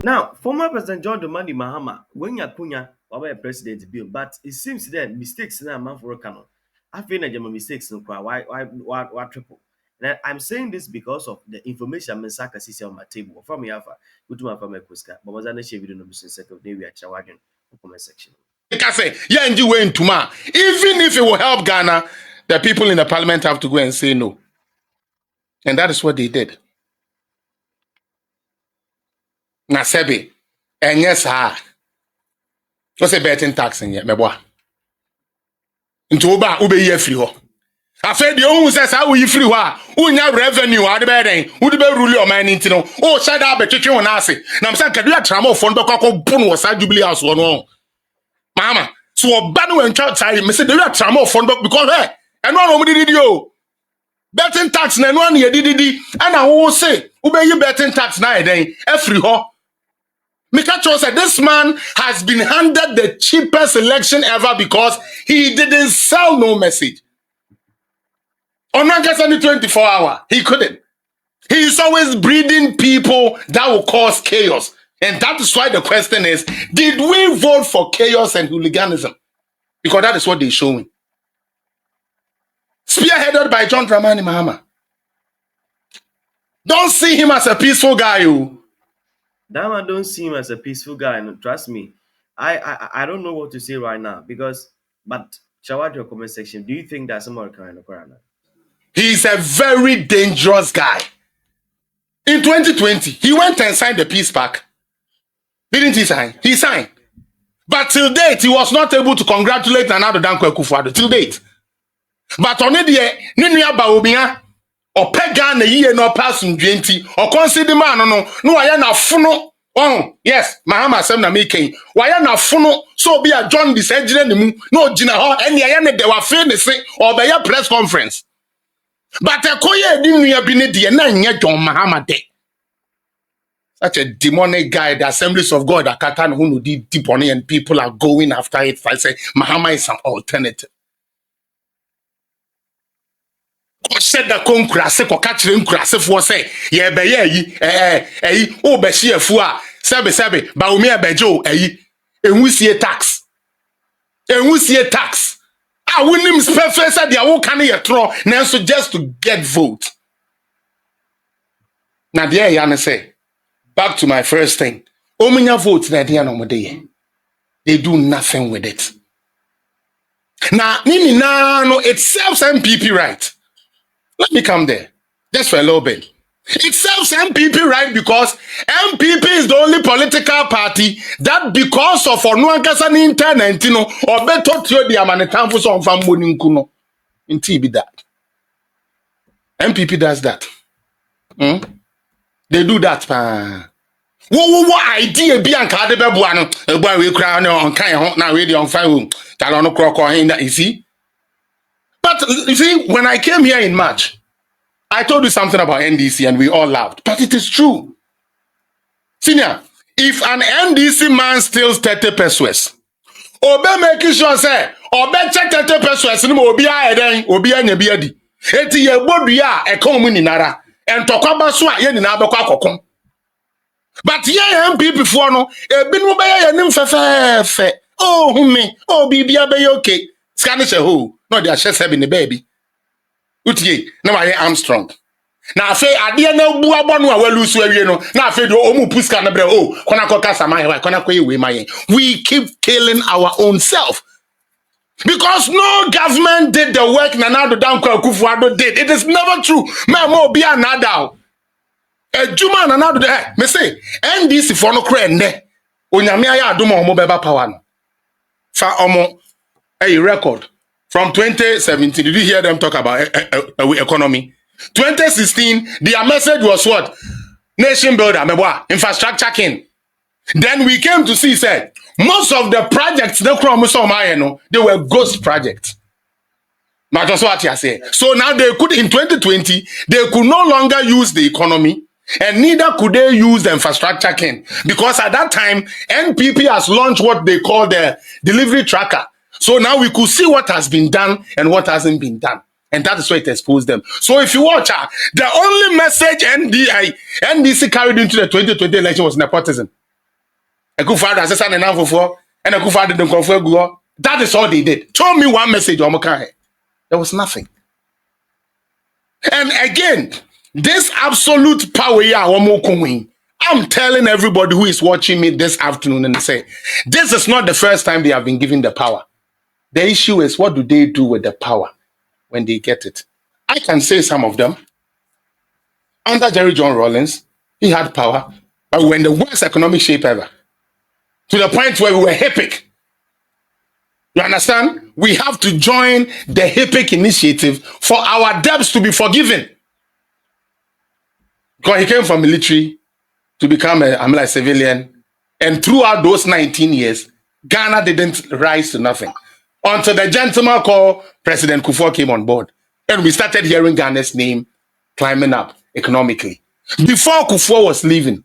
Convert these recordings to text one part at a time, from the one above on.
Now, former President John Dramani Mahama, when Yakunya, our president bill, but it seems that mistakes in a man for a canon. I feel that mistakes no cry. Why triple? And I'm saying this because of the information Mensaka sees on my table. From Yafa, go to my family Kuska, but was an issue with the second day we are chawagging comment section. Like I say, yeah, and you went to ma. Even if it will help Ghana, the people in the parliament have to go and say no. And that is what they did. Na sebe, and yes, what's a betting tax in yet, my boy? Into Oba, Ube ye free ho. I said the own says how we free wa. Unya revenue, the bedding, would be rule your man into no. Oh, shut up, a chicken on us. Now I'm saying, can you travel from the cocoa boom was a jubilee house or no? Mama, so a banu and child side, Mr. The travel from because and one of did you. Betting tax na one year did and I will say, Ube you betting tax na then, every ho. Mikacho said this man has been handed the cheapest election ever because he didn't sell no message. On only 24 hours, he couldn't. He is always breeding people that will cause chaos. And that is why the question is, did we vote for chaos and hooliganism? Because that is what they're showing. Spearheaded by John Dramani Mahama. Don't see him as a peaceful guy, you. That man don't see him as a peaceful guy, and trust me, I don't know what to say right now but shout out your comment section. Do you think that someone kind of corner? He's a very dangerous guy. In 2020, he went and signed the peace pact. Didn't he sign? He signed. But till date, he was not able to congratulate Nana Dankwa Akufo-Addo till date. But on the Ninia Baobia or Pegan a year no passing 20 or consider man no I na funo. Oh yes, Mahama Semna making. Why na funo so be a John this no Gina ho any ayane de wa finish or be a press conference. But a koye didn't you be near na John Mahama de. Such a demonic guy, the Assemblies of God, Akatan who did deep on it, and people are going after it. I say Mahama is an alternative. Said the concrase for catching crasse for say, ye be ye, oh, be she a fua, sabe, baumi a bejo, and we see a tax. And we see a tax. I wouldn't professor the whole can you throw, now so just to get vote. Now, there, Yana say, back to my first thing. Ominya votes that they do nothing with it. Now, Nini, no, it serves MPP right. Let me come there, just for a little bit. It serves MPP right because MPP is the only political party that because of Onuankasan internet, or better to the Amanitan for some family Nkuno. In TB that. MPP does that. They do that. What idea be on Kadebuano? Boy, we crown on kind now radio on fire. Talono Croco in that, you see? But you see, when I came here in March, I told you something about NDC and we all laughed. But it is true. Senior, if an NDC man steals 30 pesos, obe making sure say, obe check 30 pesos, no obi aeden, obi anyebiadi. Eti ye bodu ya ekomu ni nara. En tokwa so ye ni na abekwa akokon. But ye MP before no, ebinu be ye nim fefefe. Oh me, oh bibia be okay. Scanish a who. No, they are just having the baby. Utie, now I am strong. Now, I say, I didn't know Buabonu, I will lose where you know. Now, I say, oh, Puska, oh, we keep killing our own self. Because no government did the work Nana Dankwa Akufo-Addo did. It is never true. Memo be another. A Juma and another day. Me say, NDC for no crane. Onyamia Duma Omo Beba Power. Fa Omo a record. From 2017, did you hear them talk about economy? 2016, their message was what? Nation builder, infrastructure king. Then we came to see, said, most of the projects, they were ghost projects. But that's what I say. So now they could, in 2020, they could no longer use the economy, and neither could they use the infrastructure king. Because at that time, NPP has launched what they call the delivery tracker. So now we could see what has been done and what hasn't been done. And that is why it exposed them. So if you watch, the only message NDC carried into the 2020 election was nepotism. Akufo-Addo asesa ne nanfofo, and Akufo-Addo the Nkrofo agu. That is all they did. Show me one message on Mokahe. There was nothing. And again, this absolute power here, I'm telling everybody who is watching me this afternoon and say, this is not the first time they have been given the power. The issue is, what do they do with the power when they get it? I can say some of them. Under Jerry John Rawlings, he had power, but we were in the worst economic shape ever. To the point where we were HIPIC. You understand? We have to join the HIPIC initiative for our debts to be forgiven. Because he came from military to become a civilian. And throughout those 19 years, Ghana didn't rise to nothing. Until the gentleman called President Kufuor came on board. And we started hearing Ghana's name climbing up economically. Before Kufuor was leaving,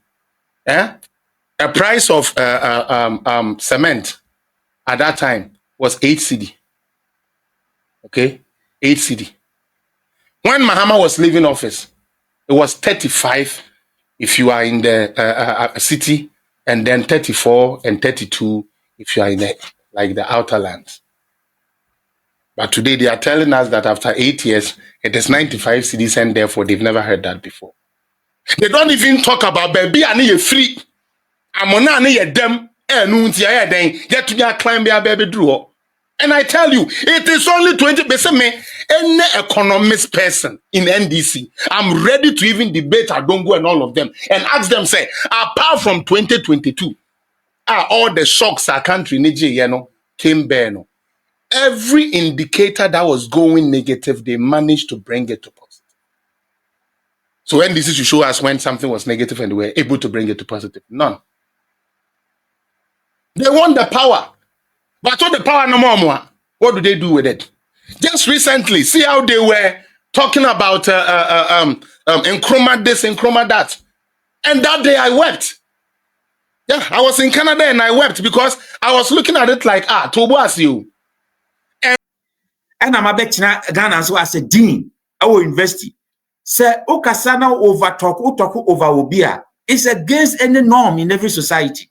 a price of cement at that time was 8 cedi. Okay? 8 cedi. When Mahama was leaving office, it was 35 if you are in the city, and then 34 and 32 if you are in the outer lands. But today they are telling us that after 8 years, it is 95 cedis, and therefore they've never heard that before. They don't even talk about baby and you free. Amona and you them yet to climb their baby draw. And I tell you, it is only 20%. Any economist person in NDC, I'm ready to even debate Adongo and all of them and ask them, say, apart from 2022, all the shocks our country came bare. Every indicator that was going negative, they managed to bring it to positive. So NDC should show us when something was negative and they were able to bring it to positive. None. They want the power. But all the power no more. What do they do with it? Just recently, see how they were talking about Nkrumah this, Nkrumah that. And that day I wept. Yeah, I was in Canada and I wept because I was looking at it like, Tobo as you. And I'm a bet Ghana so as a dean, our university. Say, Okasana over talk over Obia. It's against any norm in every society.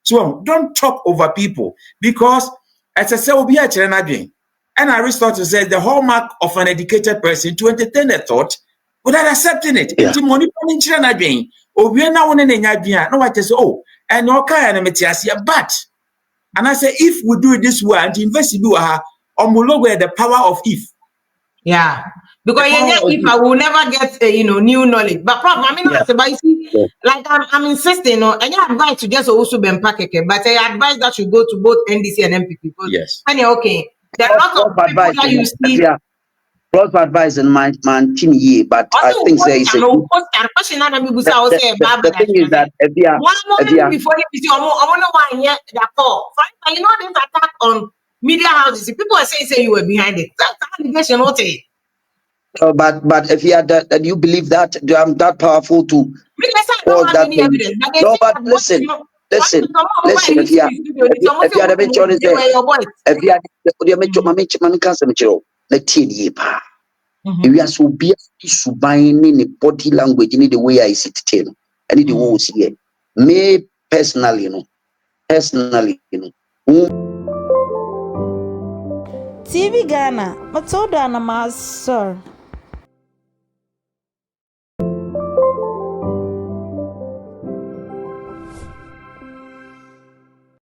So don't talk over people, because as I say, Obia Chiranadwin. And Aristotle says the hallmark of an educated person to entertain a thought without accepting it. Yeah. No I say, oh, and okay, but and I say if we do it this way and invest in the power of if. Yeah, because if I will never get new knowledge. But problem, I mean, yeah. But you see, like I'm insisting on any advice to just also be empathic, but I advise that you go to both NDC and MPP. Because yes. Okay, there are lots of people that you see. Yeah. Lots of advice in my team year, but I think there is a the thing is that before you know this attack on media houses, people are saying you were behind it. That's allegation, not it. But if you had that you believe that I'm that powerful to all that evidence. No, but listen. If you had a mention is there, if you had the cancer material, let ye pa. If you are so be in the body language in the way I sit tell. I need the words here. Me personally, TV Ghana, Matilda and Sir.